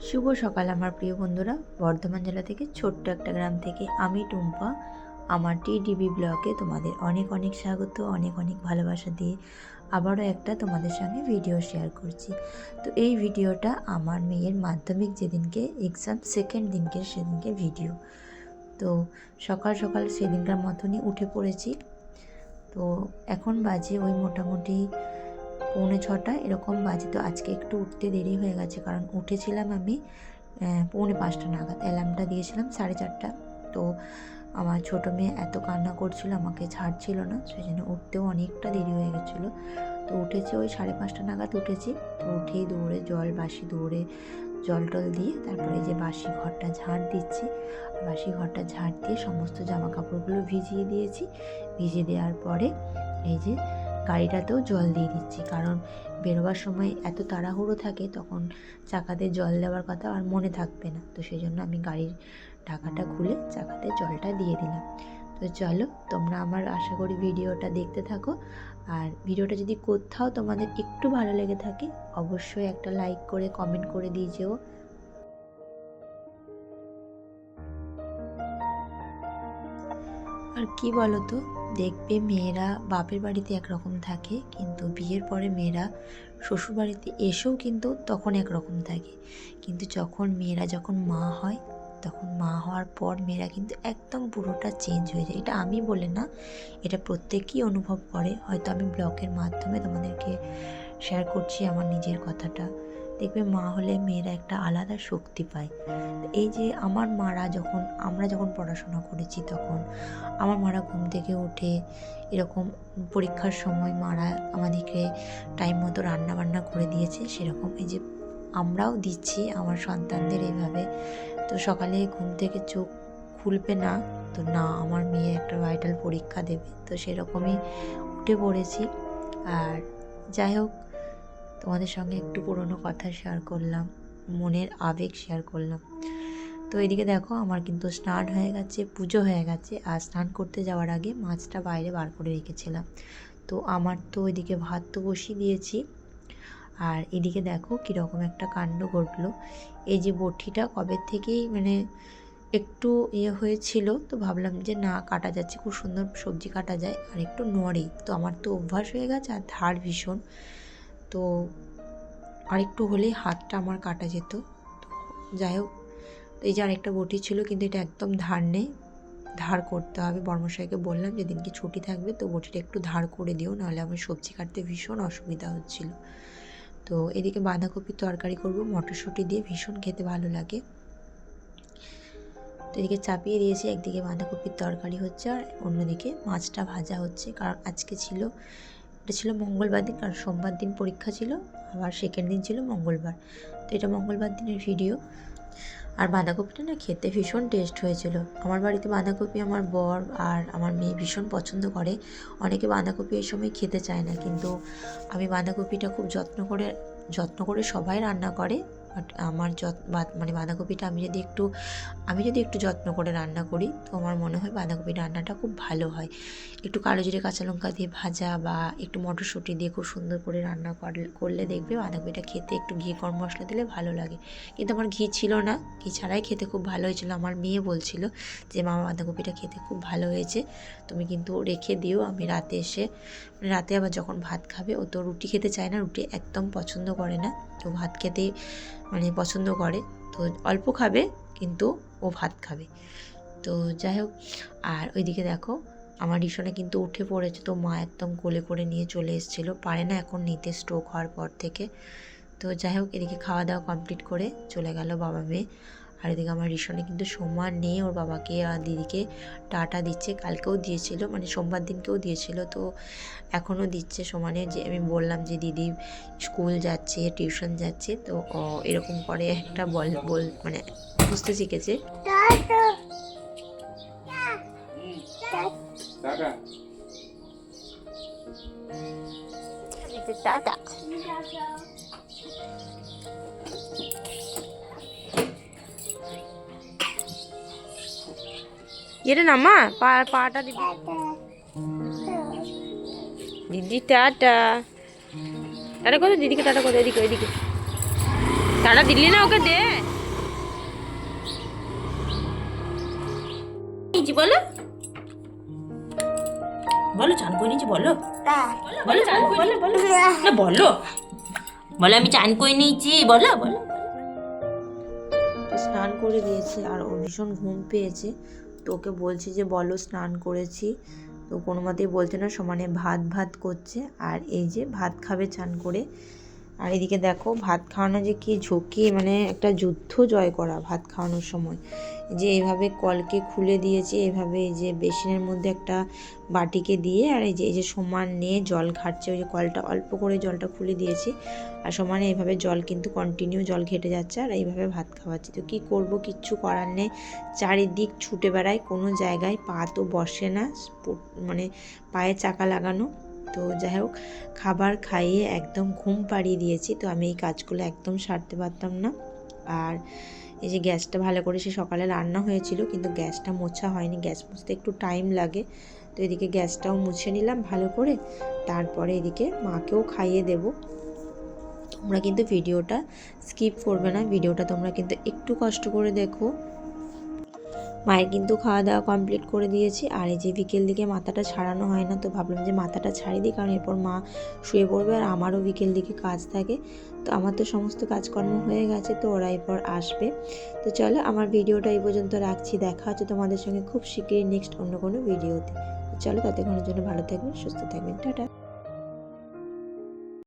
শুভ সকাল আমার প্রিয় বন্ধুরা। বর্ধমান জেলা থেকে ছোট্ট একটা গ্রাম থেকে আমি টুম্পা আমার টিডিবি ব্লগে তোমাদের অনেক অনেক স্বাগত, অনেক অনেক ভালোবাসা দিয়ে আবারও একটা তোমাদের সঙ্গে ভিডিও শেয়ার করছি। তো এই ভিডিওটা আমার মেয়ের মাধ্যমিক যেদিনকে এক্সাম সেকেন্ড দিনকে সেদিনকে ভিডিও। তো সকাল সকাল সেদিনকার মতনই উঠে পড়েছি। তো এখন বাজে ওই মোটামুটি 6:45 এরকম বাজে। তো আজকে একটু উঠতে দেরি হয়ে গেছে, কারণ উঠেছিলাম আমি 4:45 নাগাদ, অ্যালার্মটা দিয়েছিলাম 4:30। তো আমার ছোটো মেয়ে এত কান্না করছিল, আমাকে ছাড়ছিল না, সেই জন্য উঠতেও অনেকটা দেরি হয়ে গেছিলো। তো উঠেছি ওই 5:30 নাগাদ উঠেছি। তো উঠেই দৌড়ে বাসি দৌড়ে জল টল দিয়ে তারপরে যে বাসি ঘরটা ঝাড় দিচ্ছি। বাসি ঘরটা ঝাড় দিয়ে সমস্ত জামা কাপড়গুলো ভিজিয়ে দিয়েছি। ভিজিয়ে দেওয়ার পরে এই যে গাড়িটাতেও জল দিয়ে দিচ্ছি, কারণ বেরোবার সময় এত তাড়াহুড়ো থাকে, তখন চাকাতে জল দেওয়ার কথা আর মনে থাকবে না। তো সেই জন্য আমি গাড়ির ঢাকাটা খুলে চাকাতে জলটা দিয়ে দিলাম। তো চলো, তোমরা আমার আশা করি ভিডিওটা দেখতে থাকো। আর ভিডিওটা যদি কোথাও তোমাদের একটু ভালো লেগে থাকে অবশ্যই একটা লাইক করে কমেন্ট করে দিয়ে যেও। আর কি বলো তো, দেখবে মেয়েরা বাপের বাড়িতে একরকম থাকে, কিন্তু বিয়ের পরে মেয়েরা শ্বশুর বাড়িতে এসেও কিন্তু তখন একরকম থাকে, কিন্তু মেয়েরা যখন মা হয়, তখন মা হওয়ার পর মেয়েরা কিন্তু একদম পুরোটা চেঞ্জ হয়ে যায়। এটা আমি বলে না, এটা প্রত্যেকেই অনুভব করে। হয়তো আমি ব্লগের মাধ্যমে তোমাদেরকে শেয়ার করছি আমার নিজের কথাটা। দেখবে মা হলে মেয়েরা একটা আলাদা শক্তি পায়। এই যে আমরা যখন পড়াশোনা করেছি, তখন আমার মারা ঘুম থেকে উঠে এরকম পরীক্ষার সময় মারা আমাদেরকে টাইম মতো রান্না বান্না করে দিয়েছে, সেরকম এই যে আমরাও দিচ্ছি আমার সন্তানদের এইভাবে। তো সকালে ঘুম থেকে চোখ খুলবে না তো না, আমার মেয়ে একটা ভাইটাল পরীক্ষা দেবে, তো সেরকমই উঠে পড়েছি। আর যাই হোক, তোমাদের সঙ্গে একটু পুরনো কথা শেয়ার করলাম, মনের আবেগ শেয়ার করলাম। তো এদিকে দেখো, আমার কিন্তু স্নান হয়ে গেছে, পুজো হয়ে গেছে। আর স্নান করতে যাওয়ার আগে মাছটা বাইরে বার করে রেখেছিলাম। তো আমার তো ওইদিকে ভাত তো বসিয়ে দিয়েছি। আর এদিকে দেখো কীরকম একটা কাণ্ড ঘটলো। এই যে বটিটা কবে থেকেই একটু হয়েছিল, তো ভাবলাম যে না, কাটা যাচ্ছে, খুব সুন্দর সবজি কাটা যায়, আর একটু নড়ে। তো আমার তো অভ্যাস হয়ে গেছে, আর ধার ভীষণ। তো আরেকটু হলেই হাতটা আমার কাটা যেত। তো যাই হোক, এই যে আরেকটা বটি ছিল, কিন্তু এটা একদম ধার নেই, ধার করতে হবে। বর্মশাইকে বললাম যেদিনকে ছুটি থাকবে তো বটিটা একটু ধার করে দিও, নাহলে আমার সবজি কাটতে ভীষণ অসুবিধা হচ্ছিল। তো এদিকে বাঁধাকপির তরকারি করব মটরশুঁটি দিয়ে, ভীষণ খেতে ভালো লাগে। তো এদিকে চাপিয়ে দিয়েছি, একদিকে বাঁধাকপির তরকারি হচ্ছে আর অন্যদিকে মাছটা ভাজা হচ্ছে। কারণ আজকে এটা ছিল মঙ্গলবার দিন, কারণ সোমবার দিন পরীক্ষা ছিল, আবার সেকেন্ড দিন ছিল মঙ্গলবার। তো এটা মঙ্গলবার দিনের ভিডিও। আর বাঁধাকপিটা না খেতে ভীষণ টেস্ট হয়েছিল। আমার বাড়িতে বাঁধাকপি আমার বর আর আমার মেয়ে ভীষণ পছন্দ করে। অনেকে বাঁধাকপি এই সময় খেতে চায় না, কিন্তু আমি বাঁধাকপিটা খুব যত্ন করে সবাই রান্না করে। বাট আমার বাঁধাকপিটা আমি যদি একটু যত্ন করে রান্না করি, তো আমার মনে হয় বাঁধাকপির রান্নাটা খুব ভালো হয়। একটু কালো জিরে কাঁচা লঙ্কা দিয়ে ভাজা বা একটু মটরশুঁটি দিয়ে খুব সুন্দর করে রান্না করলে দেখবে বাঁধাকপিটা খেতে একটু ঘি গরম মশলা দিলে ভালো লাগে। কিন্তু আমার ঘি ছিল না, ঘি ছাড়াই খেতে খুব ভালো হয়েছিল। আমার মেয়ে বলছিল যে মামা বাঁধাকপিটা খেতে খুব ভালো হয়েছে, তুমি কিন্তু রেখে দিও, আমি রাতে এসে রাতে আবার যখন ভাত খাবে, ও তো রুটি খেতে চায় না, রুটি একদম পছন্দ করে না, তো ভাত খেতে পছন্দ করে। তো অল্প খাবে, কিন্তু ও ভাত খাবে। তো যাই হোক, আর ওইদিকে দেখো আমার রিসনে কিন্তু উঠে পড়েছে। তো মা একদম কোলে করে নিয়ে চলে এসেছিলো, পারে না এখন নিতে স্ট্রোক হওয়ার পর থেকে। তো যাই হোক, এদিকে খাওয়া দাওয়া কমপ্লিট করে চলে গেল বাবা মেয়ে। আর এদিকে আমার রিসনে কিন্তু সোমবার নেই, ওর বাবাকে আর দিদিকে টাটা দিচ্ছে। কালকেও দিয়েছিল, সোমবার দিনকেও দিয়েছিল, তো এখনও দিচ্ছে সমানে। যে আমি বললাম যে দিদি স্কুল যাচ্ছে, টিউশন যাচ্ছে, তো এরকম করে একটা বুঝতে শিখেছে। টাটা এটা না মা, পাটা দিদি, দিদি টাটা টাটা কত, দিদিকে টাটা কত, এদিকে টাটা দিলি না, ওকে দে। নিয়েছি বলো, বলো চান করে নিয়েছি বলো, বলো চান করে বলো বলো না বলো, বলো আমি চান করে নিয়েছি বলো বলো। তো স্নান করে দিয়েছি আর ওর ভীষণ ঘুম পেয়েছে, তো ওকে বলছি যে বলো স্নান করেছি, তো কোনো মতেই বলছে না, সমানে ভাত ভাত করছে। আর এই যে ভাত খাবে চান করে। আর এদিকে দেখো ভাত খাওয়ানো যে কি ঝুঁকি, মানে একটা যুদ্ধ জয় করা ভাত খাওয়ানোর সময়। যে এইভাবে কলকে খুলে দিয়েছি, এইভাবে এই যে বেসিনের মধ্যে একটা বাটিকে দিয়ে, আর এই যে সমান নিয়ে জল ঘাটছে, ওই যে কলটা অল্প করে জলটা খুলে দিয়েছি, আর সমানে এইভাবে জল কিন্তু কন্টিনিউ জল ঘেটে যাচ্ছে, আর এইভাবে ভাত খাওয়াচ্ছি। তো কী করব, কিচ্ছু করার নেই, চারিদিক ছুটে বেড়ায়, কোনো জায়গায় পা তো বসে না, মানে পায়ে চাকা লাগানো। তো যাই হোক, খাবার খাইয়ে একদম ঘুম পাড়িয়ে দিয়েছি। তো আমি এই কাজগুলো একদম সারতে পারতাম না। আর এই যে গ্যাসটা ভালো করে, সে সকালে রান্না হয়েছিল কিন্তু গ্যাসটা মোছা হয়নি, গ্যাস মুছতে একটু টাইম লাগে। তো এদিকে গ্যাসটাও মুছে নিলাম ভালো করে, তারপরে এদিকে মাকেও খাইয়ে দেব। তোমরা কিন্তু ভিডিওটা স্কিপ করবে না, ভিডিওটা তোমরা কিন্তু একটু কষ্ট করে দেখো। মায়ের কিন্তু খাওয়া দাওয়া কমপ্লিট করে দিয়েছি। আর এই যে বিকেল দিকে মাথাটা ছাড়ানো হয় না, তো ভাবলাম যে মাথাটা ছাড়িয়ে দিই, কারণ এরপর মা শুয়ে পড়বে আর আমারও বিকেল দিকে কাজ থাকে। তো আমার তো সমস্ত কাজকর্ম হয়ে গেছে, তো ওরা এরপর আসবে। তো চলো, আমার ভিডিওটা এই পর্যন্ত রাখছি, দেখা হচ্ছে তোমাদের সঙ্গে খুব শীঘ্রই নেক্সট অন্য কোনো ভিডিওতে। চলো, ততক্ষণের জন্য ভালো থাকবেন, সুস্থ থাকবেন, টাটা।